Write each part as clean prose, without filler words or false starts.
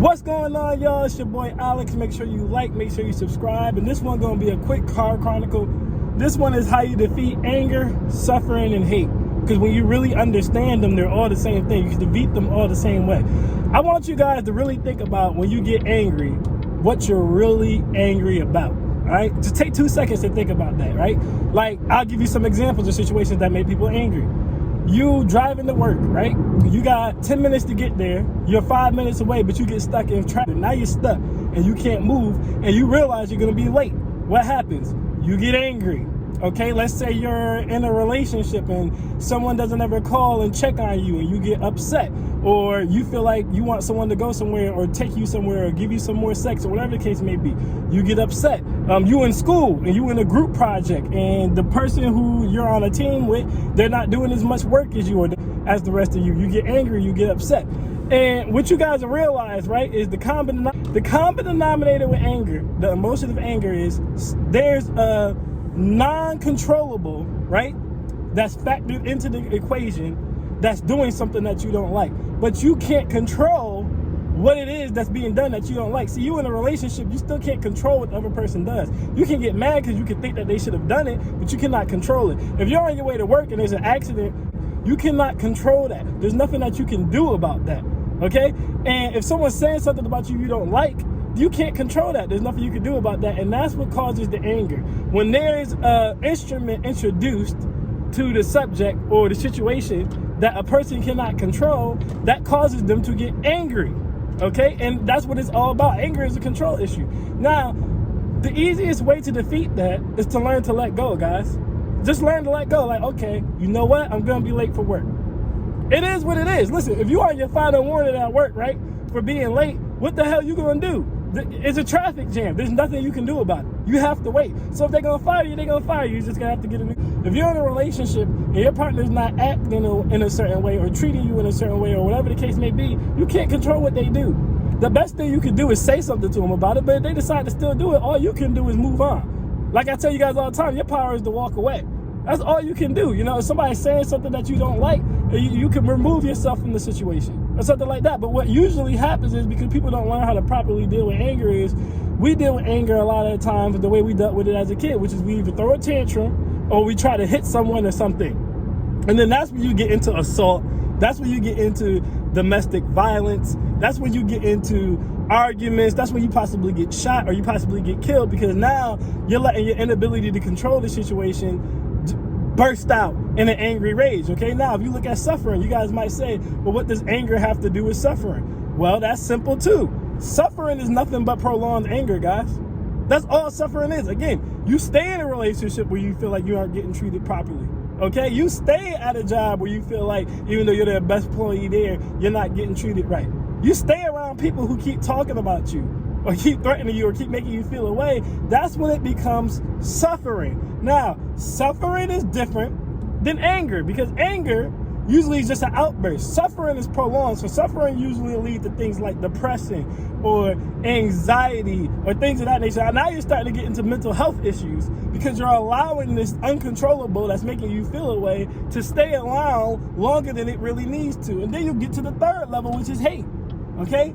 What's going on, y'all? It's your boy Alex. Make sure you like, make sure you subscribe. And this one gonna be a quick car chronicle. This one is how you defeat anger, suffering, and hate. Because when you really understand them, they're all the same thing. You can defeat them all the same way. I want you guys to really think about when you get angry, what you're really angry about. All right? Just take 2 seconds to think about that, right? Like, I'll give you some examples of situations that make people angry. You driving to work, right? You got 10 minutes to get there. You're 5 minutes away, but you get stuck in traffic. Now you're stuck and you can't move and you realize you're gonna be late. What happens? You get angry. Okay, let's say you're in a relationship and someone doesn't ever call and check on you and you get upset, or you feel like you want someone to go somewhere or take you somewhere or give you some more sex or whatever the case may be. You get upset. You in school and you in a group project and the person who you're on a team with, they're not doing as much work as you or as the rest of you. You get angry, you get upset. And what you guys will realize, right, is the common denominator with anger, the emotion of anger is there's a non-controllable, right, that's factored into the equation that's doing something that you don't like, but you can't control what it is that's being done that you don't like. See, you in a relationship, you still can't control what the other person does. You can get mad because you can think that they should have done it, but you cannot control it. If you're on your way to work and there's an accident, you cannot control that. There's nothing that you can do about that, okay? And if someone's saying something about you don't like, you can't control that. There's nothing you can do about that. And that's what causes the anger. When there's an instrument introduced to the subject or the situation that a person cannot control, that causes them to get angry. Okay? And that's what it's all about. Anger is a control issue. Now, the easiest way to defeat that is to learn to let go, guys. Just learn to let go. Like, okay, you know what? I'm going to be late for work. It is what it is. Listen, if you are on your final warning at work, right, for being late, what the hell you going to do? It's a traffic jam. There's nothing you can do about it. You have to wait. So if they're going to fire you, they're going to fire you. You're just going to have to get a new. If you're in a relationship and your partner's not acting in a certain way or treating you in a certain way or whatever the case may be, you can't control what they do. The best thing you can do is say something to them about it, but if they decide to still do it, all you can do is move on. Like I tell you guys all the time, your power is to walk away. That's all you can do. You know, if somebody's saying something that you don't like, you can remove yourself from the situation or something like that. But what usually happens is, because people don't learn how to properly deal with anger, is we deal with anger a lot of the times the way we dealt with it as a kid, which is we either throw a tantrum or we try to hit someone or something. And then that's when you get into assault. That's when you get into domestic violence. That's when you get into arguments. That's when you possibly get shot or you possibly get killed, because now you're letting your inability to control the situation burst out in an angry rage. Okay, now if you look at suffering, you guys might say, well, what does anger have to do with suffering? Well, that's simple too. Suffering is nothing but prolonged anger, guys. That's all suffering is. Again, you stay in a relationship where you feel like you aren't getting treated properly. Okay, you stay at a job where you feel like, even though you're the best employee there, you're not getting treated right. You stay around people who keep talking about you or keep threatening you or keep making you feel away. That's when it becomes suffering. Now, suffering is different than anger, because anger usually is just an outburst. Suffering is prolonged. So suffering usually leads to things like depression or anxiety or things of that nature. Now you're starting to get into mental health issues because you're allowing this uncontrollable that's making you feel away to stay around longer than it really needs to. And then you get to the third level, which is hate. Okay?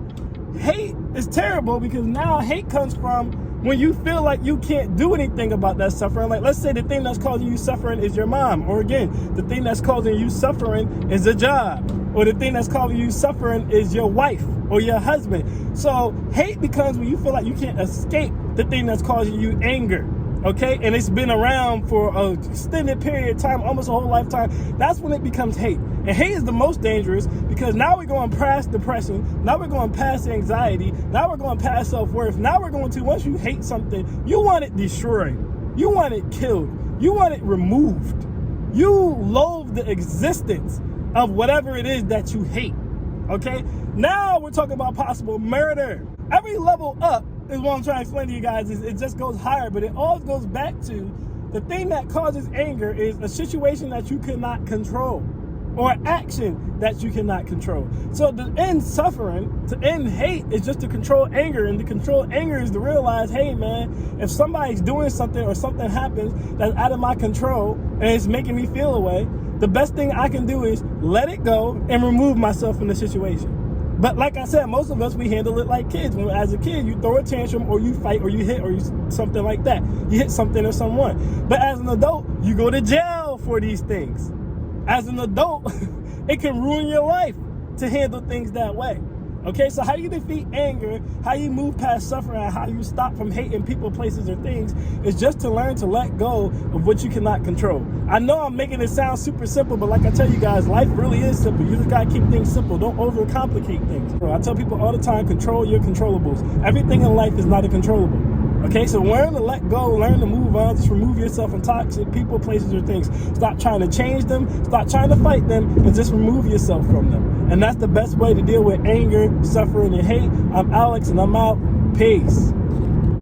Hate is terrible, because now hate comes from when you feel like you can't do anything about that suffering. Like, let's say the thing that's causing you suffering is your mom, or again, the thing that's causing you suffering is a job, or the thing that's causing you suffering is your wife or your husband. So hate becomes when you feel like you can't escape the thing that's causing you anger. Okay, and it's been around for an extended period of time, almost a whole lifetime. That's when it becomes hate. And hate is the most dangerous, because now we're going past depression, now we're going past anxiety, now we're going past self-worth. Now we're going to, once you hate something, you want it destroyed, you want it killed, you want it removed. You loathe the existence of whatever it is that you hate. Okay, now we're talking about possible murder. Every level up is what I'm trying to explain to you guys, is it just goes higher, but it all goes back to the thing that causes anger is a situation that you cannot control, or action that you cannot control. So to end suffering, to end hate, is just to control anger. And to control anger is to realize, hey man, if somebody's doing something or something happens that's out of my control and it's making me feel away, the best thing I can do is let it go and remove myself from the situation. But like I said, most of us, we handle it like kids. When, as a kid, you throw a tantrum or you fight or you hit or something like that. You hit something or someone. But as an adult, you go to jail for these things. As an adult, it can ruin your life to handle things that way. Okay, so how you defeat anger, how you move past suffering, how you stop from hating people, places, or things is just to learn to let go of what you cannot control. I know I'm making it sound super simple, but like I tell you guys, life really is simple. You just gotta keep things simple. Don't overcomplicate things. I tell people all the time, control your controllables. Everything in life is not a controllable. Okay, so learn to let go, learn to move on, just remove yourself from toxic people, places, or things. Stop trying to change them, stop trying to fight them, and just remove yourself from them. And that's the best way to deal with anger, suffering, and hate. I'm Alex, and I'm out. Peace.